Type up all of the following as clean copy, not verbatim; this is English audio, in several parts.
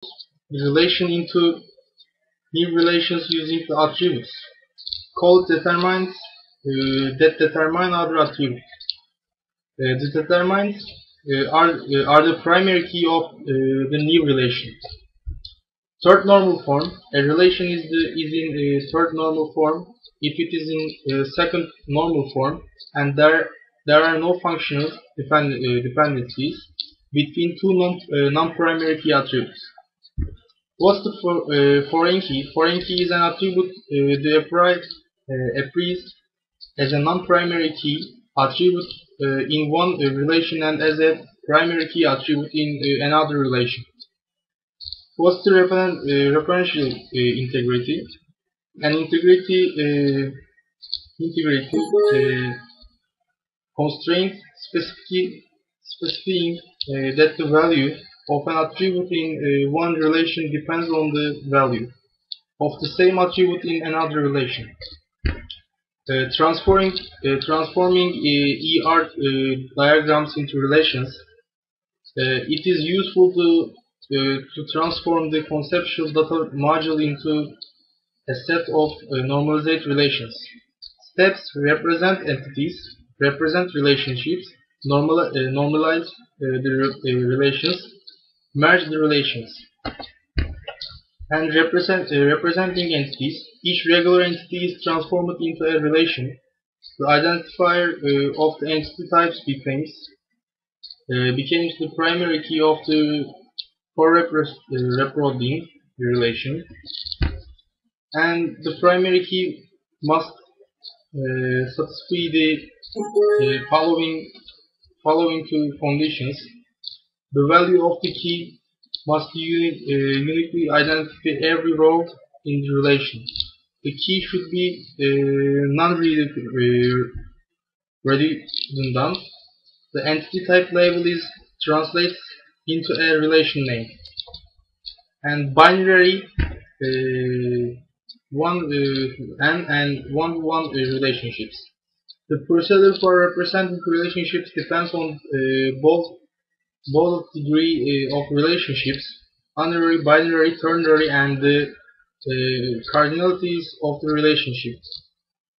the relation into new relations using the attributes called determinants that determine other attributes. The determinants are the primary key of the new relation. Third normal form. A relation is in third normal form if it is in second normal form and there are no functional dependencies between two non-primary key attributes. What's the foreign key? Foreign key is an attribute that appears as a non-primary key attribute in one relation and as a primary key attribute in another relation. What's the referential integrity? An integrity constraint specifying that the value of an attribute in one relation depends on the value of the same attribute in another relation. Transforming ER diagrams into relations, it is useful to transform the conceptual data module into a set of normalized relations. Steps represent entities, represent relationships, normalize the relations, merge the relations. And representing entities, each regular entity is transformed into a relation. The identifier of the entity types becomes the primary key of the reproducing relation, and the primary key must satisfy the following two conditions. The value of the key must uniquely identify every row in the relation. The key should be non-redundant. The entity type label is translated into a relation name. And binary one-to-one relationships. The procedure for representing relationships depends on both degree of relationships, unary, binary, ternary, and the cardinalities of the relationship.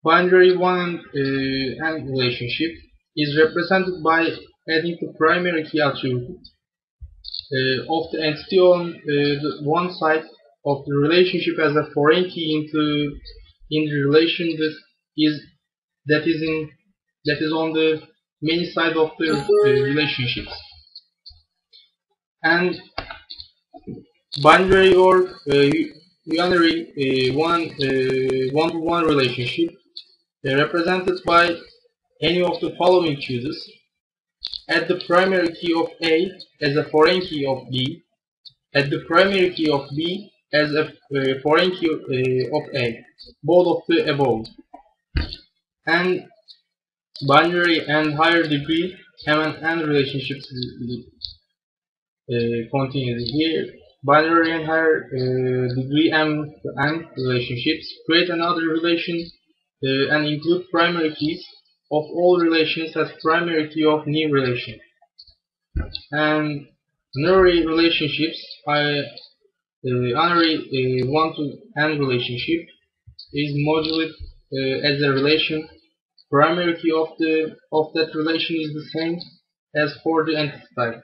Binary one and relationship is represented by adding the primary key attribute of the entity on the one side of the relationship as a foreign key in the relation that is on the main side of the relationships. And binary or unary one-to-one relationship represented by any of the following choices. Add the primary key of A as a foreign key of B. Add the primary key of B as a foreign key of A. Both of the above. And binary and higher degree M&N relationships continued here. Binary and higher degree M&N relationships create another relation and include primary keys of all relations as primary key of new relation. And unary relationships, unary one-to-n relationship is modulated as a relation. Primary key of that relation is the same as for the entity type.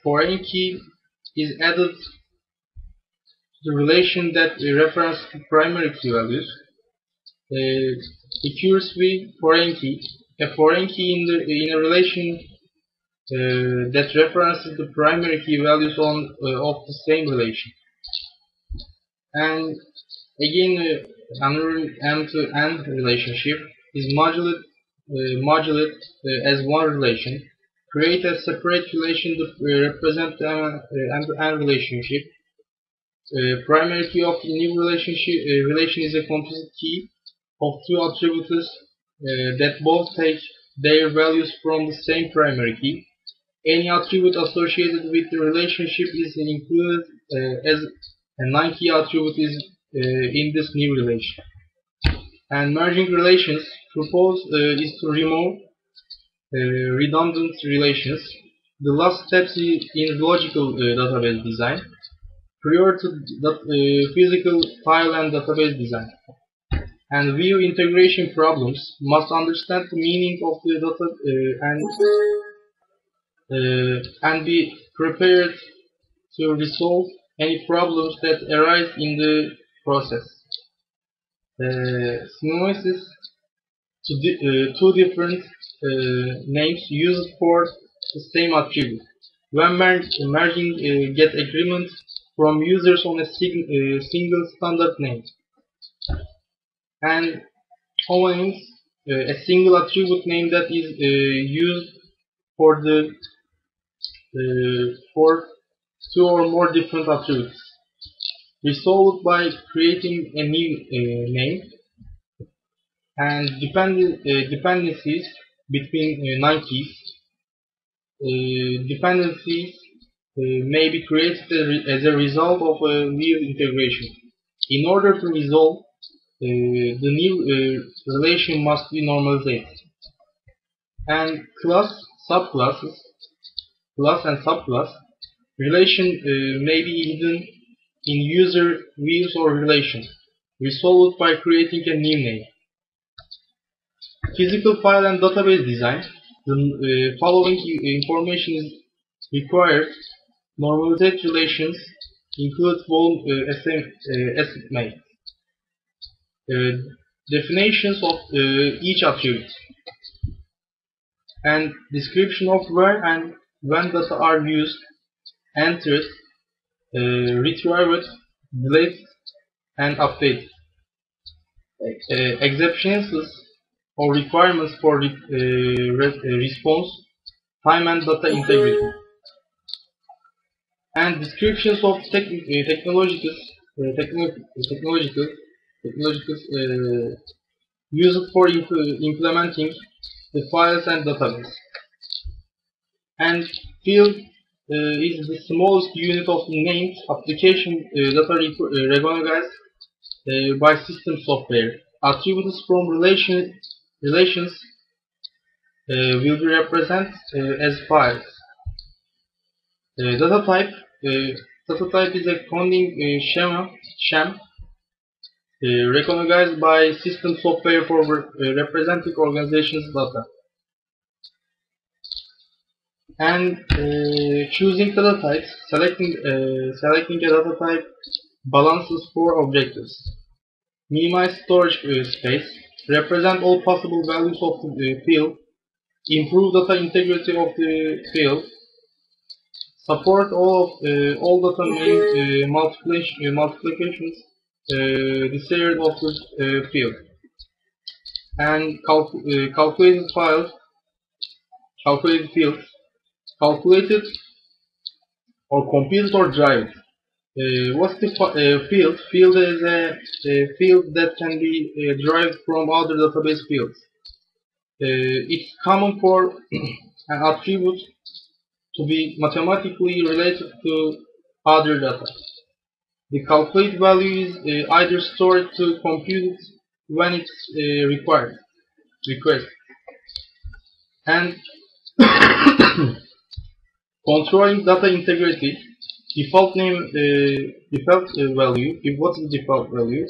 Foreign key is added to the relation that references to primary key values. Occurs with foreign key. A foreign key in a relation that references the primary key values of the same relation. And again, another M-to-N relationship is modulated as one relation. Create a separate relation to represent the M-to-N relationship. Primary key of the new relation is a composite key of two attributes that both take their values from the same primary key. Any attribute associated with the relationship is included as a non-key attribute in this new relation. And merging relations proposed is to remove redundant relations. the last steps in logical database design, prior to physical file and database design. And view integration problems must understand the meaning of the data and be prepared to resolve any problems that arise in the process. SYS two different names used for the same attribute. When merging, get agreement from users on a single standard name. And homonyms, a single attribute name that is used for two or more different attributes. Resolved by creating a new name. And dependencies between non-keys. Dependencies may be created as a result of a new integration. In order to resolve, the new relation must be normalized. And class and subclass relation may be hidden in user views or relation, resolved by creating a new name. Physical file and database design. The following information is required. Normalized relations include volume estimate. Definitions of each attribute. And description of where and when data are used, entered, retrieved, deleted, and updated. Exceptions or requirements for response, time and data integrity. And descriptions of technologies used for implementing the files and database. And field is the smallest unit of named application data recognized by system software. Attributes from relations will be represented as files. Data type is a coding sham recognized by system software for representing organizations' data. And choosing data types, selecting a data type balances four objectives. Minimize storage space, represent all possible values of the field, improve data integrity of the field, support all data name multiplications desired of the field, and calculated fields, calculated or computed or derived. What's the field? Field is a field that can be derived from other database fields. It's common for an attribute to be mathematically related to other data. The calculated value is either stored to compute when it's requested. And controlling data integrity. Default value. What is default value?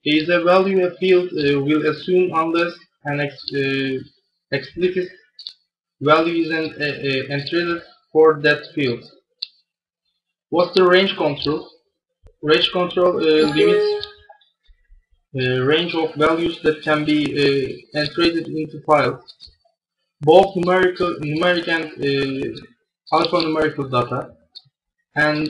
Is a value a field will assume unless an explicit value is entered for that field. What's the range control? Range control limits range of values that can be entered into files, both numeric and alphanumerical data. And